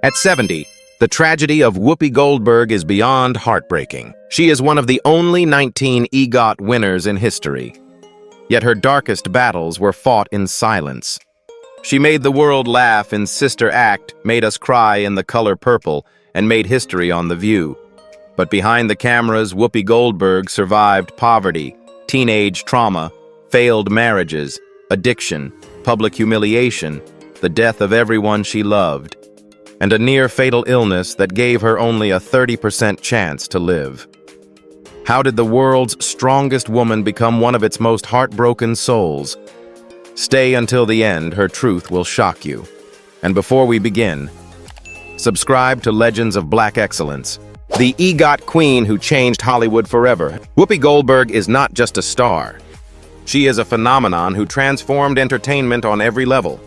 At 70, the tragedy of Whoopi Goldberg is beyond heartbreaking. She is one of the only 19 EGOT winners in history. Yet her darkest battles were fought in silence. She made the world laugh in Sister Act, made us cry in The Color Purple, and made history on The View. But behind the cameras, Whoopi Goldberg survived poverty, teenage trauma, failed marriages, addiction, public humiliation, the death of everyone she loved, and a near-fatal illness that gave her only a 30% chance to live. How did the world's strongest woman become one of its most heartbroken souls? Stay until the end, her truth will shock you. And before we begin, subscribe to Legends of Black Excellence, the EGOT queen who changed Hollywood forever. Whoopi Goldberg is not just a star. She is a phenomenon who transformed entertainment on every level.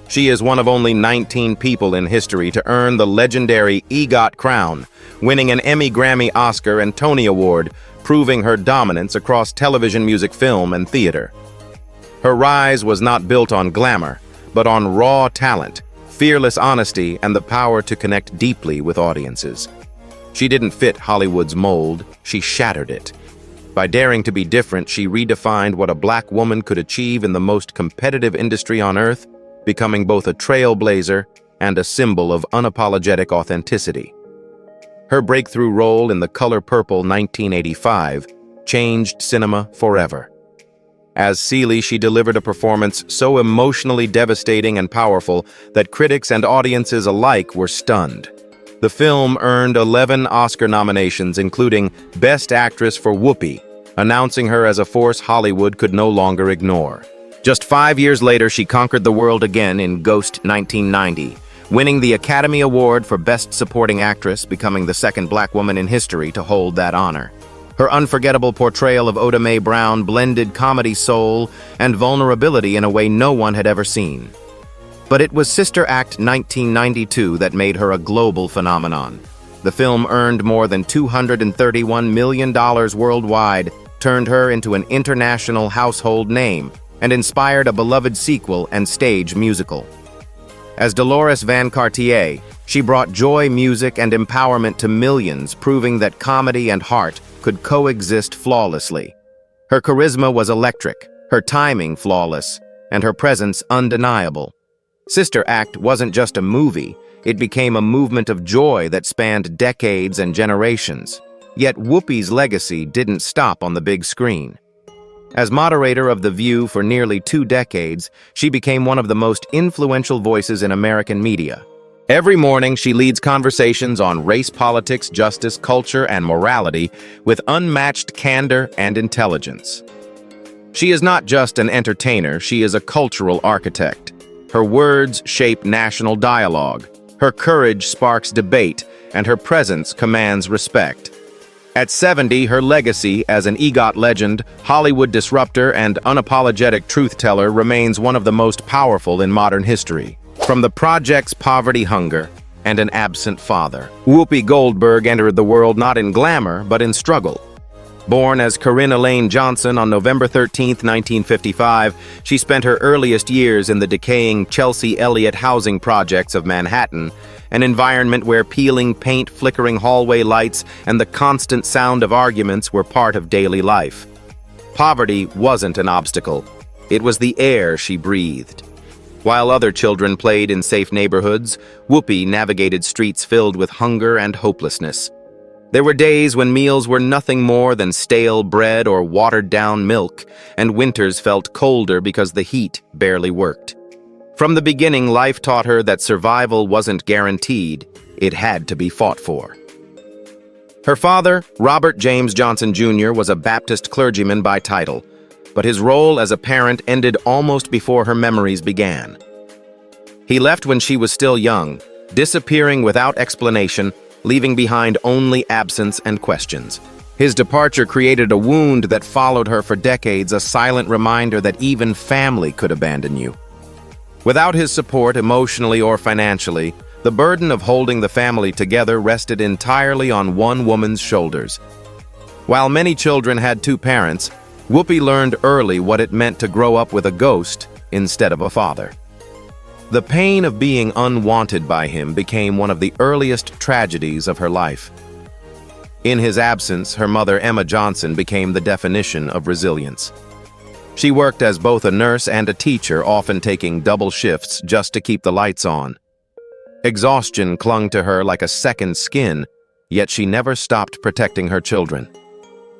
She is one of only 19 people in history to earn the legendary EGOT crown, winning an Emmy, Grammy, Oscar, and Tony Award, proving her dominance across television, music, film, and theater. Her rise was not built on glamour, but on raw talent, fearless honesty, and the power to connect deeply with audiences. She didn't fit Hollywood's mold, she shattered it. By daring to be different, she redefined what a black woman could achieve in the most competitive industry on earth, becoming both a trailblazer and a symbol of unapologetic authenticity. Her breakthrough role in The Color Purple 1985 changed cinema forever. As Celie, she delivered a performance so emotionally devastating and powerful that critics and audiences alike were stunned. The film earned 11 Oscar nominations, including Best Actress for Whoopi, announcing her as a force Hollywood could no longer ignore. Just 5 years later, she conquered the world again in Ghost 1990, winning the Academy Award for Best Supporting Actress, becoming the second black woman in history to hold that honor. Her unforgettable portrayal of Oda Mae Brown blended comedy, soul, and vulnerability in a way no one had ever seen. But it was Sister Act 1992 that made her a global phenomenon. The film earned more than $231 million worldwide, turned her into an international household name, and inspired a beloved sequel and stage musical. As Dolores Van Cartier, she brought joy, music, and empowerment to millions, proving that comedy and heart could coexist flawlessly. Her charisma was electric, her timing flawless, and her presence undeniable. Sister Act wasn't just a movie, it became a movement of joy that spanned decades and generations. Yet Whoopi's legacy didn't stop on the big screen. As moderator of The View for nearly 2 decades, she became one of the most influential voices in American media. Every morning, she leads conversations on race, politics, justice, culture, and morality with unmatched candor and intelligence. She is not just an entertainer, she is a cultural architect. Her words shape national dialogue, her courage sparks debate, and her presence commands respect. At 70, her legacy as an EGOT legend, Hollywood disruptor, and unapologetic truth-teller remains one of the most powerful in modern history. From the project's Poverty, Hunger, and An Absent Father, Whoopi Goldberg entered the world not in glamour, but in struggle. Born as Corinne Elaine Johnson on November 13, 1955, she spent her earliest years in the decaying Chelsea Elliott housing projects of Manhattan, an environment where peeling paint, flickering hallway lights, and the constant sound of arguments were part of daily life. Poverty wasn't an obstacle. It was the air she breathed. While other children played in safe neighborhoods, Whoopi navigated streets filled with hunger and hopelessness. There were days when meals were nothing more than stale bread or watered-down milk, and winters felt colder because the heat barely worked. From the beginning, life taught her that survival wasn't guaranteed, it had to be fought for. Her father, Robert James Johnson Jr., was a Baptist clergyman by title, but his role as a parent ended almost before her memories began. He left when she was still young, disappearing without explanation, leaving behind only absence and questions. His departure created a wound that followed her for decades, a silent reminder that even family could abandon you. Without his support, emotionally or financially, the burden of holding the family together rested entirely on one woman's shoulders. While many children had 2 parents, Whoopi learned early what it meant to grow up with a ghost instead of a father. The pain of being unwanted by him became one of the earliest tragedies of her life. In his absence, her mother, Emma Johnson, became the definition of resilience. She worked as both a nurse and a teacher, often taking double shifts just to keep the lights on. Exhaustion clung to her like a second skin, yet she never stopped protecting her children.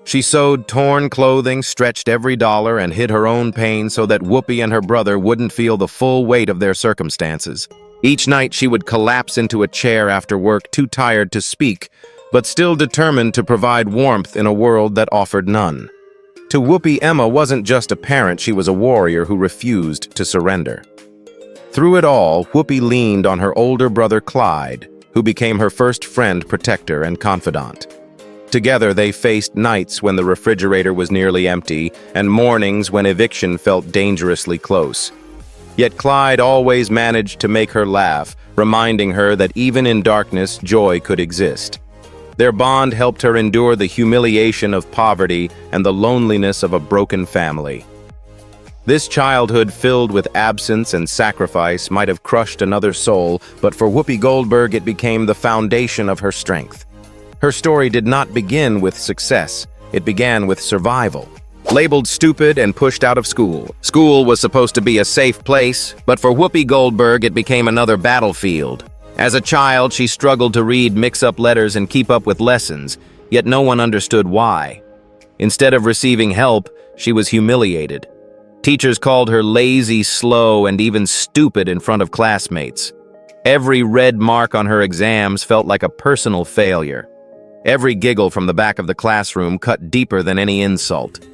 She sewed torn clothing, stretched every dollar, and hid her own pain so that Whoopi and her brother wouldn't feel the full weight of their circumstances. Each night she would collapse into a chair after work, too tired to speak, but still determined to provide warmth in a world that offered none. To Whoopi, Emma wasn't just a parent, she was a warrior who refused to surrender. Through it all, Whoopi leaned on her older brother Clyde, who became her first friend, protector, and confidant. Together, they faced nights when the refrigerator was nearly empty and mornings when eviction felt dangerously close. Yet Clyde always managed to make her laugh, reminding her that even in darkness, joy could exist. Their bond helped her endure the humiliation of poverty and the loneliness of a broken family. This childhood filled with absence and sacrifice might have crushed another soul, but for Whoopi Goldberg, it became the foundation of her strength. Her story did not begin with success, it began with survival. Labeled stupid and pushed out of school. School was supposed to be a safe place, but for Whoopi Goldberg, it became another battlefield. As a child, she struggled to read mix-up letters and keep up with lessons, yet no one understood why. Instead of receiving help, she was humiliated. Teachers called her lazy, slow, and even stupid in front of classmates. Every red mark on her exams felt like a personal failure. Every giggle from the back of the classroom cut deeper than any insult.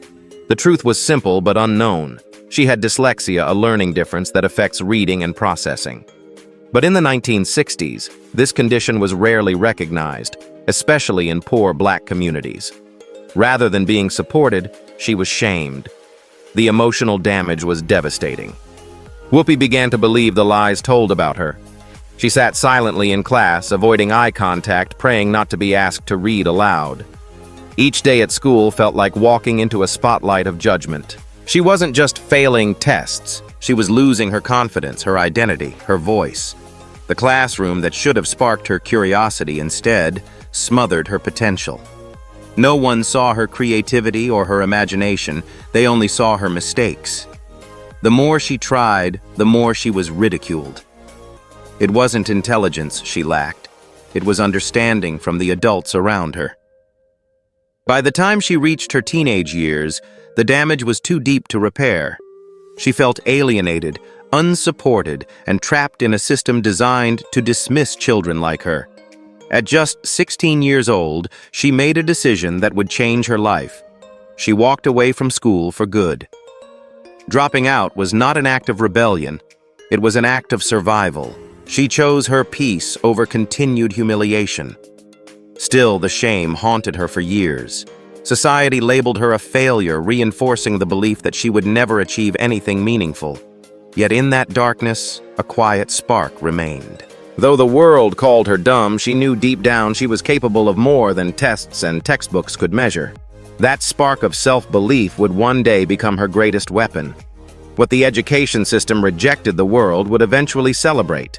The truth was simple but unknown. She had dyslexia, a learning difference that affects reading and processing. But in the 1960s, this condition was rarely recognized, especially in poor Black communities. Rather than being supported, she was shamed. The emotional damage was devastating. Whoopi began to believe the lies told about her. She sat silently in class, avoiding eye contact, praying not to be asked to read aloud. Each day at school felt like walking into a spotlight of judgment. She wasn't just failing tests, she was losing her confidence, her identity, her voice. The classroom that should have sparked her curiosity instead smothered her potential. No one saw her creativity or her imagination, they only saw her mistakes. The more she tried, the more she was ridiculed. It wasn't intelligence she lacked, it was understanding from the adults around her. By the time she reached her teenage years, the damage was too deep to repair. She felt alienated, unsupported, and trapped in a system designed to dismiss children like her. At just 16 years old, she made a decision that would change her life. She walked away from school for good. Dropping out was not an act of rebellion, it was an act of survival. She chose her peace over continued humiliation. Still, the shame haunted her for years. Society labeled her a failure, reinforcing the belief that she would never achieve anything meaningful. Yet in that darkness, a quiet spark remained. Though the world called her dumb, she knew deep down she was capable of more than tests and textbooks could measure. That spark of self-belief would one day become her greatest weapon. What the education system rejected, the world would eventually celebrate.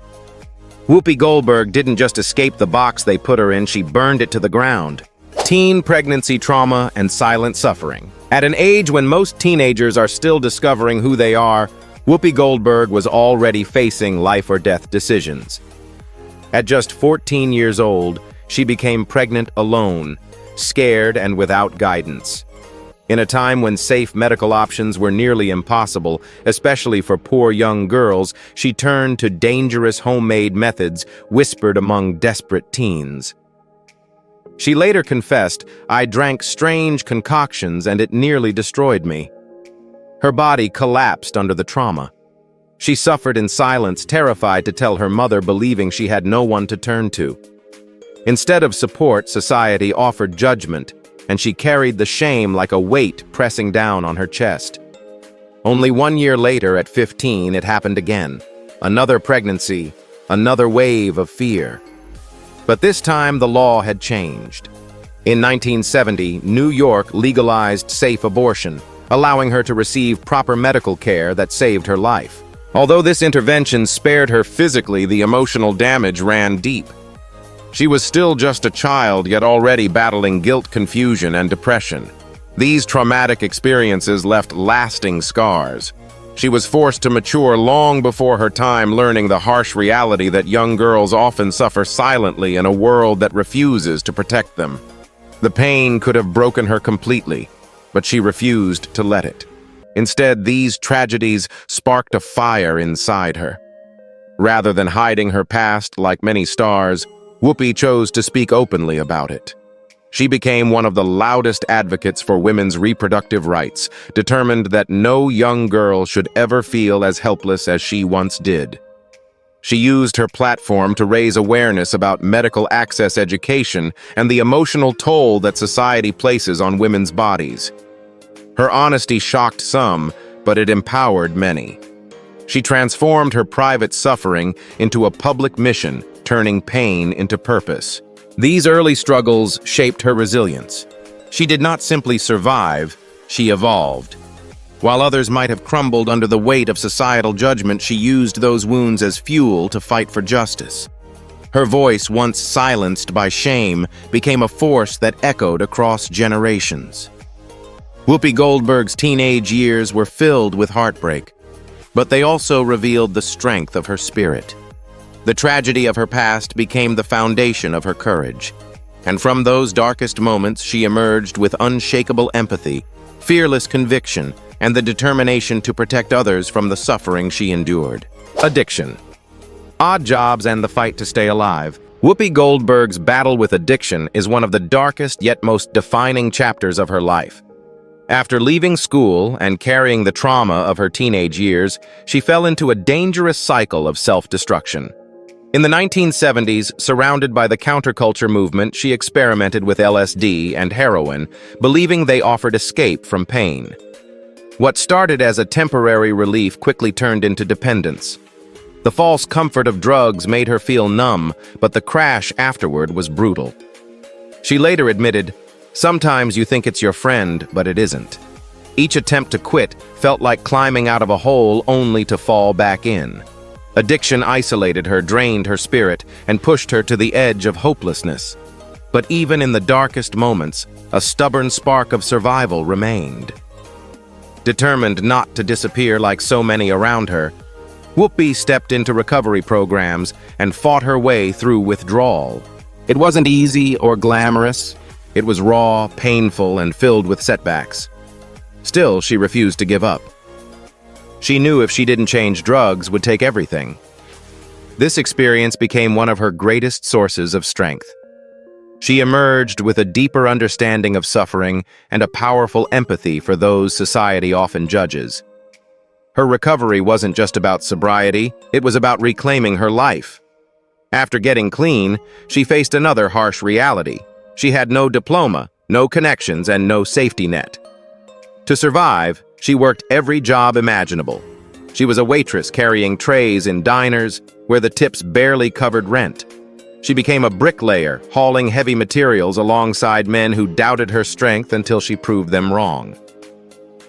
Whoopi Goldberg didn't just escape the box they put her in, she burned it to the ground. Teen pregnancy trauma and silent suffering. At an age when most teenagers are still discovering who they are, Whoopi Goldberg was already facing life or death decisions. At just 14 years old, she became pregnant alone, scared and without guidance. In a time when safe medical options were nearly impossible, especially for poor young girls, she turned to dangerous homemade methods whispered among desperate teens. She later confessed, "I drank strange concoctions and it nearly destroyed me." Her body collapsed under the trauma. She suffered in silence, terrified to tell her mother, believing she had no one to turn to. Instead of support, society offered judgment, and she carried the shame like a weight pressing down on her chest. Only 1 year later, at 15, it happened again. Another pregnancy, another wave of fear. But this time, the law had changed. In 1970, New York legalized safe abortion, allowing her to receive proper medical care that saved her life. Although this intervention spared her physically, the emotional damage ran deep. She was still just a child, yet already battling guilt, confusion, and depression. These traumatic experiences left lasting scars. She was forced to mature long before her time, learning the harsh reality that young girls often suffer silently in a world that refuses to protect them. The pain could have broken her completely, but she refused to let it. Instead, these tragedies sparked a fire inside her. Rather than hiding her past like many stars, Whoopi chose to speak openly about it. She became one of the loudest advocates for women's reproductive rights, determined that no young girl should ever feel as helpless as she once did. She used her platform to raise awareness about medical access education and the emotional toll that society places on women's bodies. Her honesty shocked some, but it empowered many. She transformed her private suffering into a public mission, turning pain into purpose. These early struggles shaped her resilience. She did not simply survive, she evolved. While others might have crumbled under the weight of societal judgment, she used those wounds as fuel to fight for justice. Her voice, once silenced by shame, became a force that echoed across generations. Whoopi Goldberg's teenage years were filled with heartbreak, but they also revealed the strength of her spirit. The tragedy of her past became the foundation of her courage, and from those darkest moments she emerged with unshakable empathy, fearless conviction, and the determination to protect others from the suffering she endured. Addiction. Odd jobs and the fight to stay alive. Whoopi Goldberg's battle with addiction is one of the darkest yet most defining chapters of her life. After leaving school and carrying the trauma of her teenage years, she fell into a dangerous cycle of self-destruction. In the 1970s, surrounded by the counterculture movement, she experimented with LSD and heroin, believing they offered escape from pain. What started as a temporary relief quickly turned into dependence. The false comfort of drugs made her feel numb, but the crash afterward was brutal. She later admitted, "Sometimes you think it's your friend, but it isn't." Each attempt to quit felt like climbing out of a hole only to fall back in. Addiction isolated her, drained her spirit, and pushed her to the edge of hopelessness. But even in the darkest moments, a stubborn spark of survival remained. Determined not to disappear like so many around her, Whoopi stepped into recovery programs and fought her way through withdrawal. It wasn't easy or glamorous. It was raw, painful, and filled with setbacks. Still, she refused to give up. She knew if she didn't change, drugs would take everything. This experience became one of her greatest sources of strength. She emerged with a deeper understanding of suffering and a powerful empathy for those society often judges. Her recovery wasn't just about sobriety, it was about reclaiming her life. After getting clean, she faced another harsh reality. She had no diploma, no connections, and no safety net. To survive, she worked every job imaginable. She was a waitress carrying trays in diners where the tips barely covered rent. She became a bricklayer, hauling heavy materials alongside men who doubted her strength until she proved them wrong.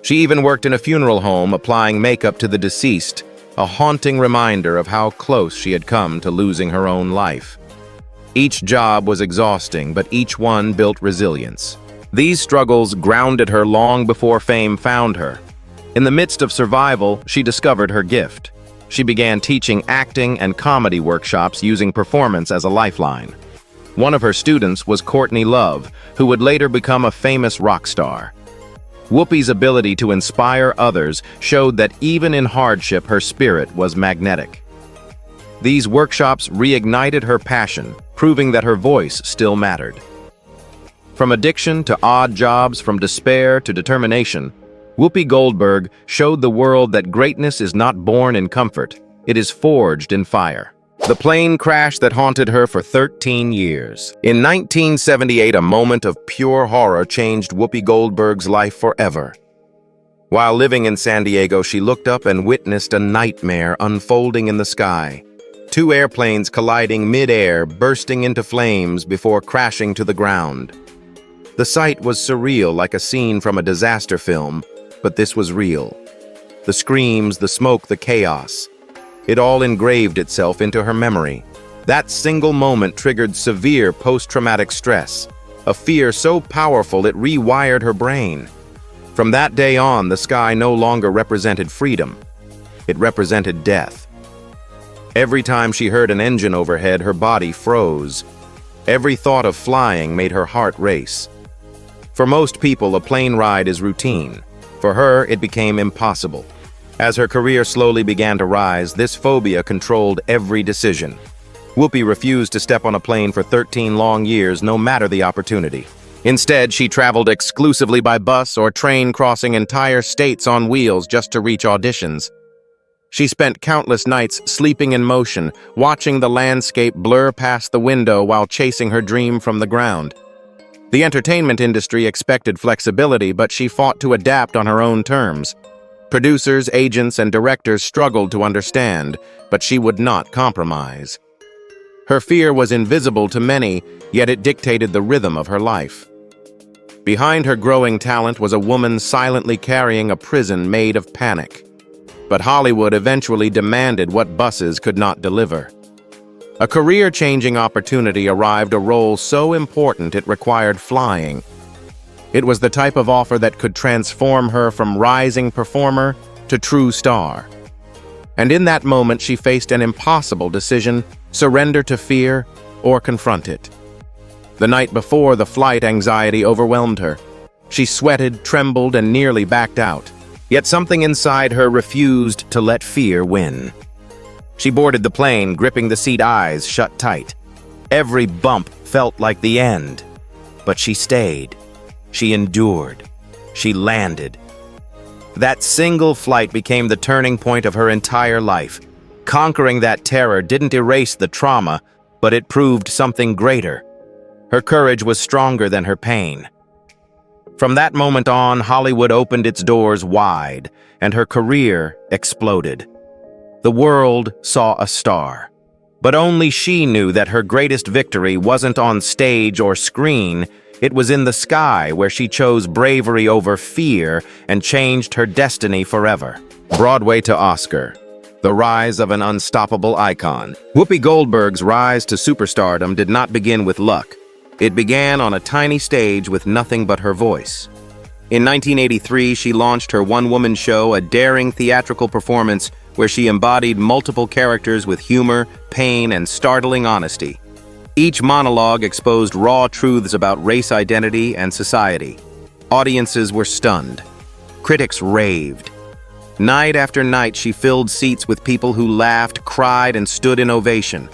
She even worked in a funeral home, applying makeup to the deceased, a haunting reminder of how close she had come to losing her own life. Each job was exhausting, but each one built resilience. These struggles grounded her long before fame found her. In the midst of survival, she discovered her gift. She began teaching acting and comedy workshops using performance as a lifeline. One of her students was Courtney Love, who would later become a famous rock star. Whoopi's ability to inspire others showed that even in hardship, her spirit was magnetic. These workshops reignited her passion, proving that her voice still mattered. From addiction to odd jobs, from despair to determination, Whoopi Goldberg showed the world that greatness is not born in comfort, it is forged in fire. The plane crash that haunted her for 13 years. In 1978, a moment of pure horror changed Whoopi Goldberg's life forever. While living in San Diego, she looked up and witnessed a nightmare unfolding in the sky. Two airplanes colliding mid-air, bursting into flames before crashing to the ground. The sight was surreal, like a scene from a disaster film, but this was real. The screams, the smoke, the chaos. It all engraved itself into her memory. That single moment triggered severe post-traumatic stress, a fear so powerful it rewired her brain. From that day on, the sky no longer represented freedom. It represented death. Every time she heard an engine overhead, her body froze. Every thought of flying made her heart race. For most people, a plane ride is routine. For her, it became impossible. As her career slowly began to rise, this phobia controlled every decision. Whoopi refused to step on a plane for 13 long years, no matter the opportunity. Instead, she traveled exclusively by bus or train, crossing entire states on wheels just to reach auditions. She spent countless nights sleeping in motion, watching the landscape blur past the window while chasing her dream from the ground. The entertainment industry expected flexibility, but she fought to adapt on her own terms. Producers, agents, and directors struggled to understand, but she would not compromise. Her fear was invisible to many, yet it dictated the rhythm of her life. Behind her growing talent was a woman silently carrying a prison made of panic. But Hollywood eventually demanded what buses could not deliver. A career-changing opportunity arrived, a role so important it required flying. It was the type of offer that could transform her from rising performer to true star. And in that moment, she faced an impossible decision: surrender to fear or confront it. The night before the flight, anxiety overwhelmed her. She sweated, trembled, and nearly backed out. Yet something inside her refused to let fear win. She boarded the plane, gripping the seat, eyes shut tight. Every bump felt like the end. But she stayed. She endured. She landed. That single flight became the turning point of her entire life. Conquering that terror didn't erase the trauma, but it proved something greater. Her courage was stronger than her pain. From that moment on, Hollywood opened its doors wide, and her career exploded. The world saw a star. But only she knew that her greatest victory wasn't on stage or screen. It was in the sky, where she chose bravery over fear and changed her destiny forever. Broadway to Oscar. The rise of an unstoppable icon. Whoopi Goldberg's rise to superstardom did not begin with luck. It began on a tiny stage with nothing but her voice. In 1983, she launched her one-woman show, a daring theatrical performance where she embodied multiple characters with humor, pain, and startling honesty. Each monologue exposed raw truths about race identity and society. Audiences were stunned. Critics raved. Night after night, she filled seats with people who laughed, cried, and stood in ovation.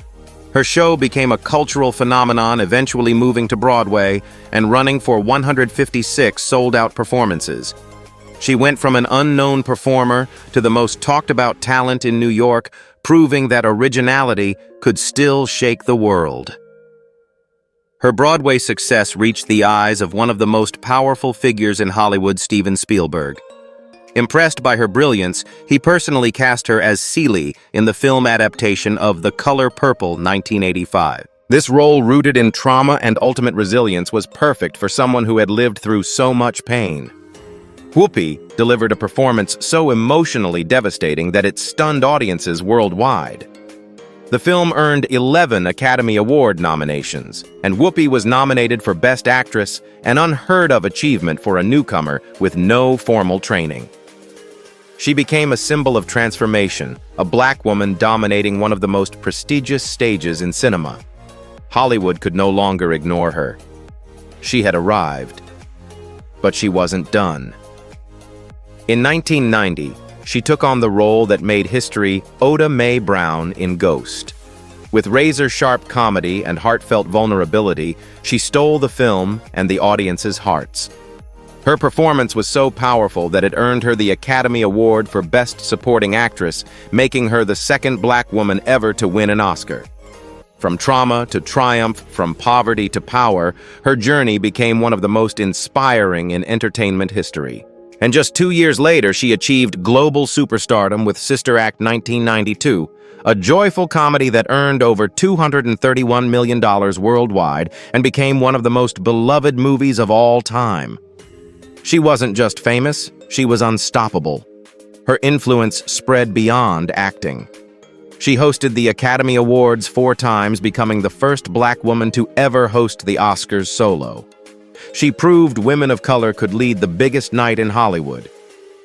Her show became a cultural phenomenon, eventually moving to Broadway and running for 156 sold-out performances. She went from an unknown performer to the most talked-about talent in New York, proving that originality could still shake the world. Her Broadway success reached the eyes of one of the most powerful figures in Hollywood, Steven Spielberg. Impressed by her brilliance, he personally cast her as Celie in the film adaptation of The Color Purple, 1985. This role, rooted in trauma and ultimate resilience, was perfect for someone who had lived through so much pain. Whoopi delivered a performance so emotionally devastating that it stunned audiences worldwide. The film earned 11 Academy Award nominations, and Whoopi was nominated for Best Actress, an unheard-of achievement for a newcomer with no formal training. She became a symbol of transformation, a black woman dominating one of the most prestigious stages in cinema. Hollywood could no longer ignore her. She had arrived, but she wasn't done. In 1990, she took on the role that made history, Oda Mae Brown in Ghost. With razor-sharp comedy and heartfelt vulnerability, she stole the film and the audience's hearts. Her performance was so powerful that it earned her the Academy Award for Best Supporting Actress, making her the second black woman ever to win an Oscar. From trauma to triumph, from poverty to power, her journey became one of the most inspiring in entertainment history. And just 2 years later, she achieved global superstardom with Sister Act 1992, a joyful comedy that earned over $231 million worldwide and became one of the most beloved movies of all time. She wasn't just famous, she was unstoppable. Her influence spread beyond acting. She hosted the Academy Awards 4 times, becoming the first Black woman to ever host the Oscars solo. She proved women of color could lead the biggest night in Hollywood.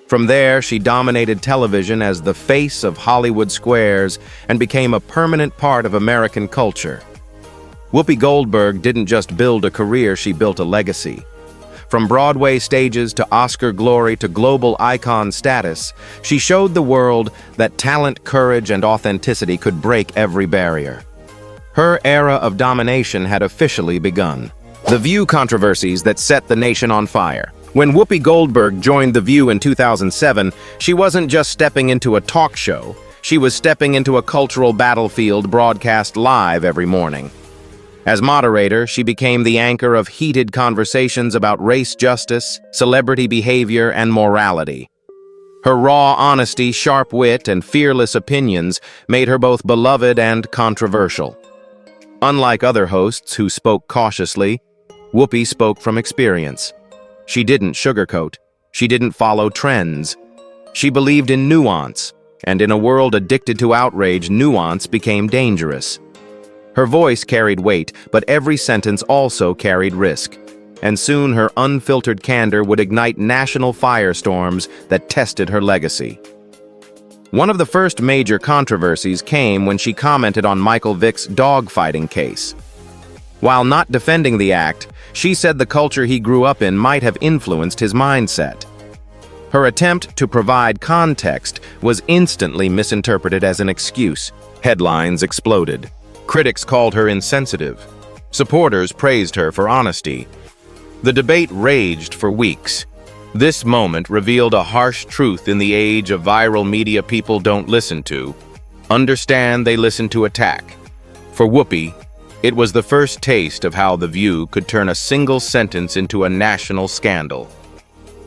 From there, she dominated television as the face of Hollywood squares and became a permanent part of American culture. Whoopi Goldberg didn't just build a career, she built a legacy. From Broadway stages to Oscar glory to global icon status, she showed the world that talent, courage, and authenticity could break every barrier. Her era of domination had officially begun. The View controversies that set the nation on fire. When Whoopi Goldberg joined The View in 2007, she wasn't just stepping into a talk show, she was stepping into a cultural battlefield broadcast live every morning. As moderator, she became the anchor of heated conversations about race justice, celebrity behavior, and morality. Her raw honesty, sharp wit, and fearless opinions made her both beloved and controversial. Unlike other hosts who spoke cautiously, Whoopi spoke from experience. She didn't sugarcoat. She didn't follow trends. She believed in nuance, and in a world addicted to outrage, nuance became dangerous. Her voice carried weight, but every sentence also carried risk. And soon her unfiltered candor would ignite national firestorms that tested her legacy. One of the first major controversies came when she commented on Michael Vick's dogfighting case. While not defending the act, she said the culture he grew up in might have influenced his mindset. Her attempt to provide context was instantly misinterpreted as an excuse. Headlines exploded. Critics called her insensitive. Supporters praised her for honesty. The debate raged for weeks. This moment revealed a harsh truth in the age of viral media people don't listen to. Understand, they listen to attack. For Whoopi, it was the first taste of how The View could turn a single sentence into a national scandal.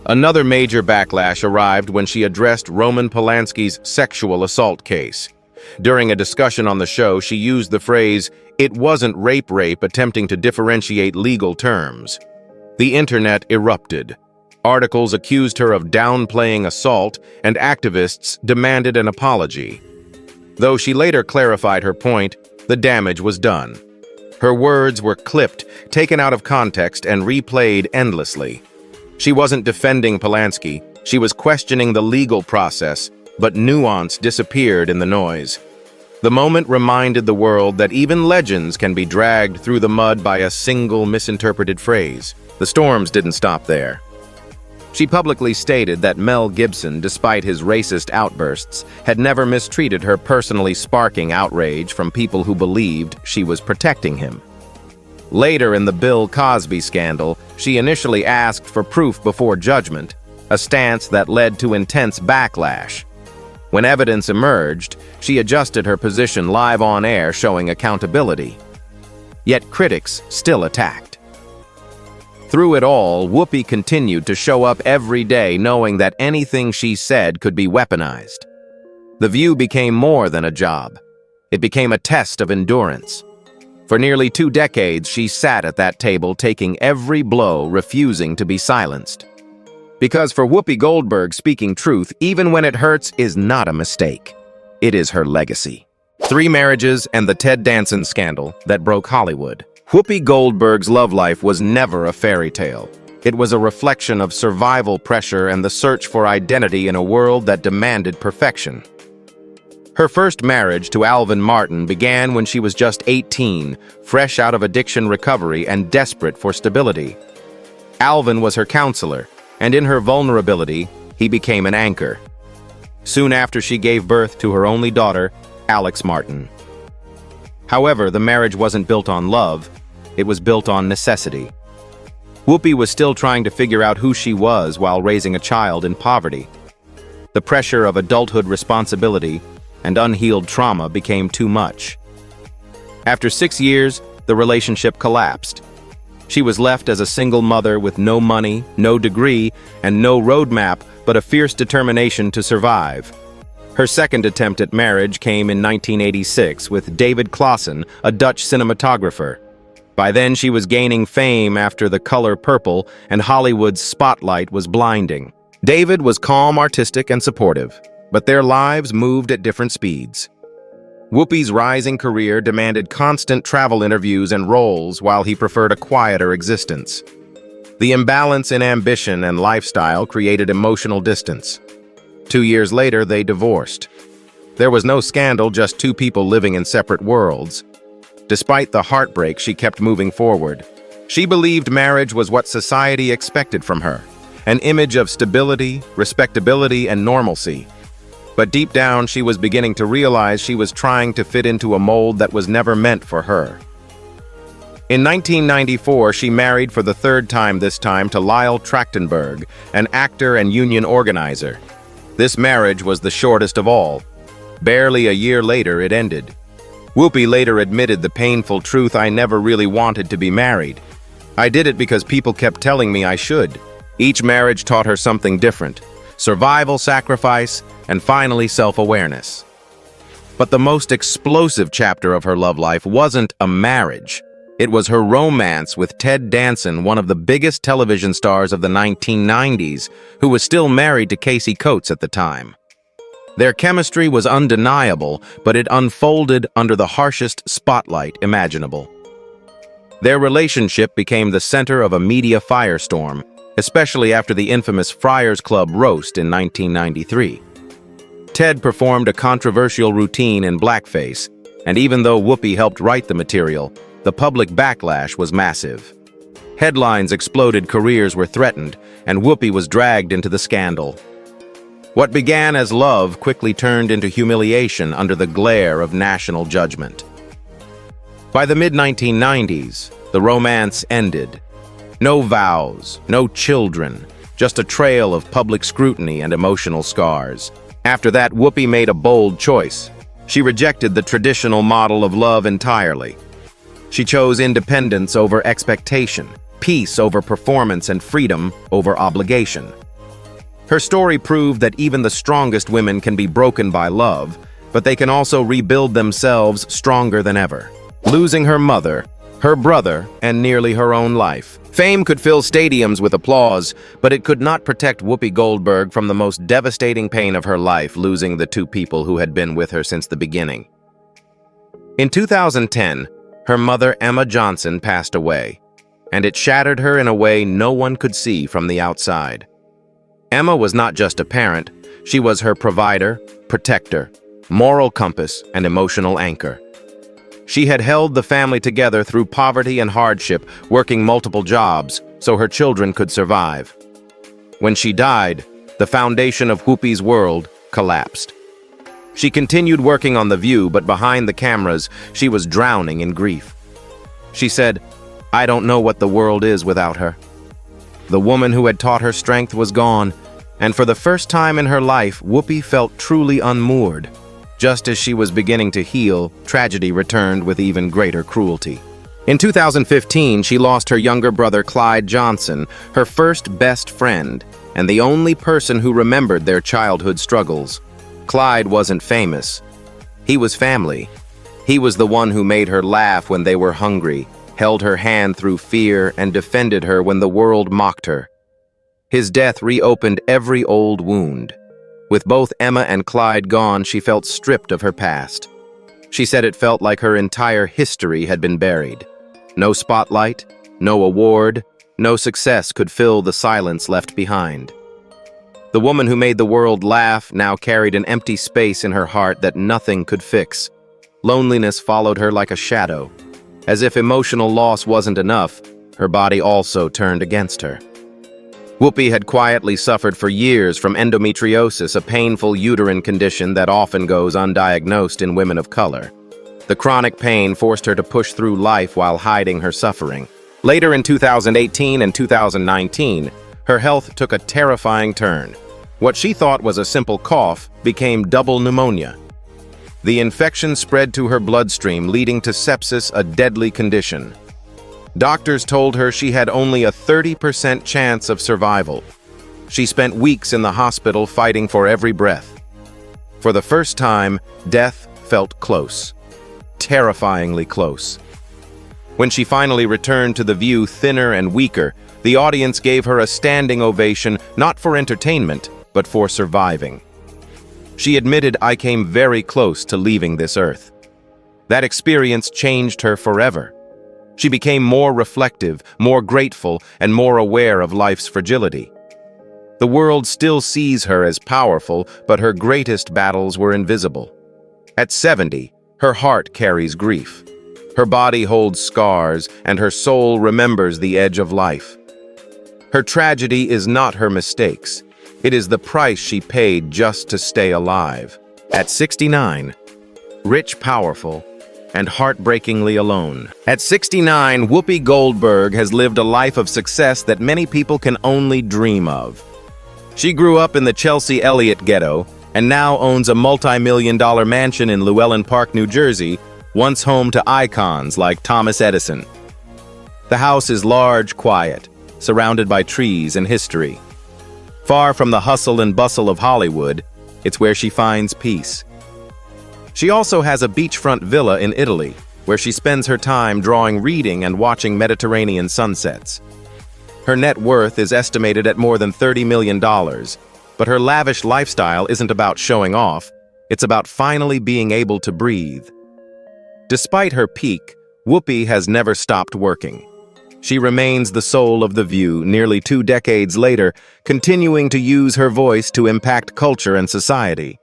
Another major backlash arrived when she addressed Roman Polanski's sexual assault case. During a discussion on the show, she used the phrase, "It wasn't rape," attempting to differentiate legal terms. The internet erupted. Articles accused her of downplaying assault, and activists demanded an apology. Though she later clarified her point, the damage was done. Her words were clipped, taken out of context, and replayed endlessly. She wasn't defending Polanski, she was questioning the legal process, but nuance disappeared in the noise. The moment reminded the world that even legends can be dragged through the mud by a single misinterpreted phrase. The storms didn't stop there. She publicly stated that Mel Gibson, despite his racist outbursts, had never mistreated her, personally sparking outrage from people who believed she was protecting him. Later in the Bill Cosby scandal, she initially asked for proof before judgment, a stance that led to intense backlash. When evidence emerged, she adjusted her position live on air, showing accountability. Yet critics still attacked. Through it all, Whoopi continued to show up every day knowing that anything she said could be weaponized. The View became more than a job. It became a test of endurance. For nearly 2 decades, she sat at that table taking every blow, refusing to be silenced. Because for Whoopi Goldberg, speaking truth, even when it hurts, is not a mistake. It is her legacy. 3 marriages and the Ted Danson scandal that broke Hollywood. Whoopi Goldberg's love life was never a fairy tale. It was a reflection of survival pressure and the search for identity in a world that demanded perfection. Her first marriage to Alvin Martin began when she was just 18, fresh out of addiction recovery and desperate for stability. Alvin was her counselor, and in her vulnerability, he became an anchor. Soon after, she gave birth to her only daughter, Alex Martin. However, the marriage wasn't built on love, it was built on necessity. Whoopi was still trying to figure out who she was while raising a child in poverty. The pressure of adulthood responsibility and unhealed trauma became too much. After 6 years, the relationship collapsed. She was left as a single mother with no money, no degree, and no roadmap but a fierce determination to survive. Her second attempt at marriage came in 1986 with David Claassen, a Dutch cinematographer. By then, she was gaining fame after The Color Purple, and Hollywood's spotlight was blinding. David was calm, artistic, and supportive, but their lives moved at different speeds. Whoopi's rising career demanded constant travel interviews and roles while he preferred a quieter existence. The imbalance in ambition and lifestyle created emotional distance. 2 years later, they divorced. There was no scandal, just two people living in separate worlds. Despite the heartbreak, she kept moving forward. She believed marriage was what society expected from her, an image of stability, respectability, and normalcy. But deep down, she was beginning to realize she was trying to fit into a mold that was never meant for her. In 1994, she married for the third time, this time to Lyle Trachtenberg, an actor and union organizer. This marriage was the shortest of all. Barely a year later, it ended. Whoopi later admitted the painful truth: "I never really wanted to be married. I did it because people kept telling me I should." Each marriage taught her something different: survival, sacrifice, and finally self-awareness. But the most explosive chapter of her love life wasn't a marriage. It was her romance with Ted Danson, one of the biggest television stars of the 1990s, who was still married to Casey Coates at the time. Their chemistry was undeniable, but it unfolded under the harshest spotlight imaginable. Their relationship became the center of a media firestorm, especially after the infamous Friars Club roast in 1993. Ted performed a controversial routine in blackface, and even though Whoopi helped write the material, the public backlash was massive. Headlines exploded, careers were threatened, and Whoopi was dragged into the scandal. What began as love quickly turned into humiliation under the glare of national judgment. By the mid-1990s, the romance ended. No vows, no children, just a trail of public scrutiny and emotional scars. After that, Whoopi made a bold choice. She rejected the traditional model of love entirely. She chose independence over expectation, peace over performance, and freedom over obligation. Her story proved that even the strongest women can be broken by love, but they can also rebuild themselves stronger than ever. Losing her mother, her brother, and nearly her own life. Fame could fill stadiums with applause, but it could not protect Whoopi Goldberg from the most devastating pain of her life, losing the two people who had been with her since the beginning. In 2010, her mother, Emma Johnson, passed away, and it shattered her in a way no one could see from the outside. Emma was not just a parent, she was her provider, protector, moral compass, and emotional anchor. She had held the family together through poverty and hardship, working multiple jobs so her children could survive. When she died, the foundation of Whoopi's world collapsed. She continued working on The View, but behind the cameras, she was drowning in grief. She said, "I don't know what the world is without her." The woman who had taught her strength was gone, and for the first time in her life, Whoopi felt truly unmoored. Just as she was beginning to heal, tragedy returned with even greater cruelty. In 2015, she lost her younger brother, Clyde Johnson, her first best friend, and the only person who remembered their childhood struggles. Clyde wasn't famous. He was family. He was the one who made her laugh when they were hungry, held her hand through fear, and defended her when the world mocked her. His death reopened every old wound. With both Emma and Clyde gone, she felt stripped of her past. She said it felt like her entire history had been buried. No spotlight, no award, no success could fill the silence left behind. The woman who made the world laugh now carried an empty space in her heart that nothing could fix. Loneliness followed her like a shadow. As if emotional loss wasn't enough, her body also turned against her. Whoopi had quietly suffered for years from endometriosis, a painful uterine condition that often goes undiagnosed in women of color. The chronic pain forced her to push through life while hiding her suffering. Later in 2018 and 2019, her health took a terrifying turn. What she thought was a simple cough became double pneumonia. The infection spread to her bloodstream, leading to sepsis, a deadly condition. Doctors told her she had only a 30% chance of survival. She spent weeks in the hospital fighting for every breath. For the first time, death felt close. Terrifyingly close. When she finally returned to The View, thinner and weaker, the audience gave her a standing ovation, not for entertainment, but for surviving. She admitted, "I came very close to leaving this earth." That experience changed her forever. She became more reflective, more grateful, and more aware of life's fragility. The world still sees her as powerful, but her greatest battles were invisible. At 70, her heart carries grief. Her body holds scars, and her soul remembers the edge of life. Her tragedy is not her mistakes. It is the price she paid just to stay alive. At 69, rich, powerful, and heartbreakingly alone. At 69, Whoopi Goldberg has lived a life of success that many people can only dream of. She grew up in the Chelsea Elliott ghetto and now owns a multi-million-dollar mansion in Llewellyn Park, New Jersey, once home to icons like Thomas Edison. The house is large, quiet, surrounded by trees and history. Far from the hustle and bustle of Hollywood, it's where she finds peace. She also has a beachfront villa in Italy, where she spends her time drawing, reading, and watching Mediterranean sunsets. Her net worth is estimated at more than $30 million, but her lavish lifestyle isn't about showing off, it's about finally being able to breathe. Despite her peak, Whoopi has never stopped working. She remains the soul of The View nearly 2 decades later, continuing to use her voice to impact culture and society.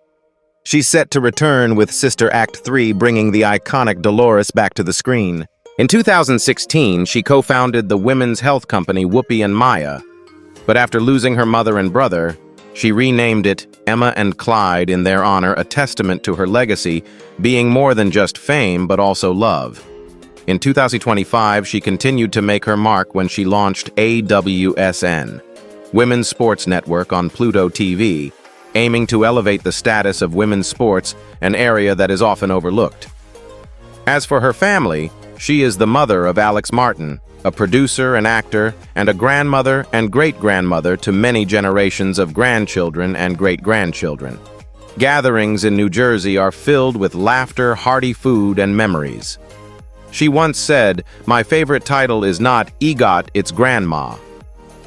She's set to return with Sister Act 3, bringing the iconic Dolores back to the screen. In 2016, she co-founded the women's health company Whoopi and Maya, but after losing her mother and brother, she renamed it Emma and Clyde in their honor, a testament to her legacy being more than just fame but also love. In 2025, she continued to make her mark when she launched AWSN, Women's Sports Network on Pluto TV, aiming to elevate the status of women's sports, an area that is often overlooked. As for her family, she is the mother of Alex Martin, a producer and actor, and a grandmother and great-grandmother to many generations of grandchildren and great-grandchildren. Gatherings in New Jersey are filled with laughter, hearty food, and memories. She once said, "My favorite title is not EGOT, it's Grandma."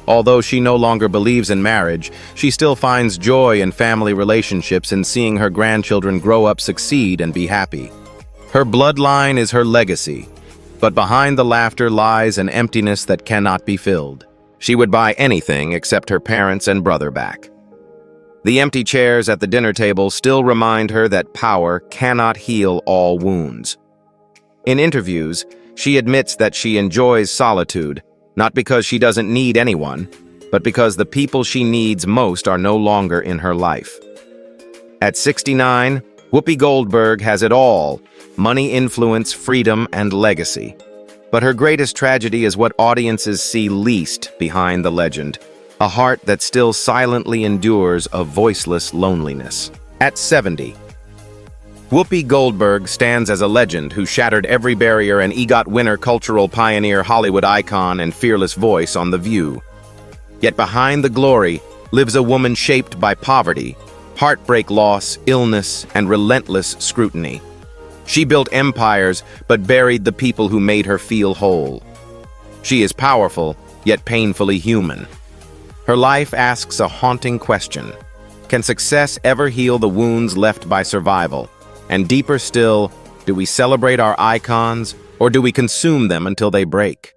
Although she no longer believes in marriage, she still finds joy in family relationships and seeing her grandchildren grow up, succeed, and be happy. Her bloodline is her legacy, but behind the laughter lies an emptiness that cannot be filled. She would buy anything except her parents and brother back. The empty chairs at the dinner table still remind her that power cannot heal all wounds. In interviews, she admits that she enjoys solitude, not because she doesn't need anyone, but because the people she needs most are no longer in her life. At 69, Whoopi Goldberg has it all: money, influence, freedom, and legacy. But her greatest tragedy is what audiences see least behind the legend: a heart that still silently endures a voiceless loneliness. At 70, Whoopi Goldberg stands as a legend who shattered every barrier, an EGOT winner, cultural pioneer, Hollywood icon, and fearless voice on The View. Yet behind the glory lives a woman shaped by poverty, heartbreak, loss, illness, and relentless scrutiny. She built empires, but buried the people who made her feel whole. She is powerful, yet painfully human. Her life asks a haunting question: can success ever heal the wounds left by survival? And deeper still, do we celebrate our icons, or do we consume them until they break?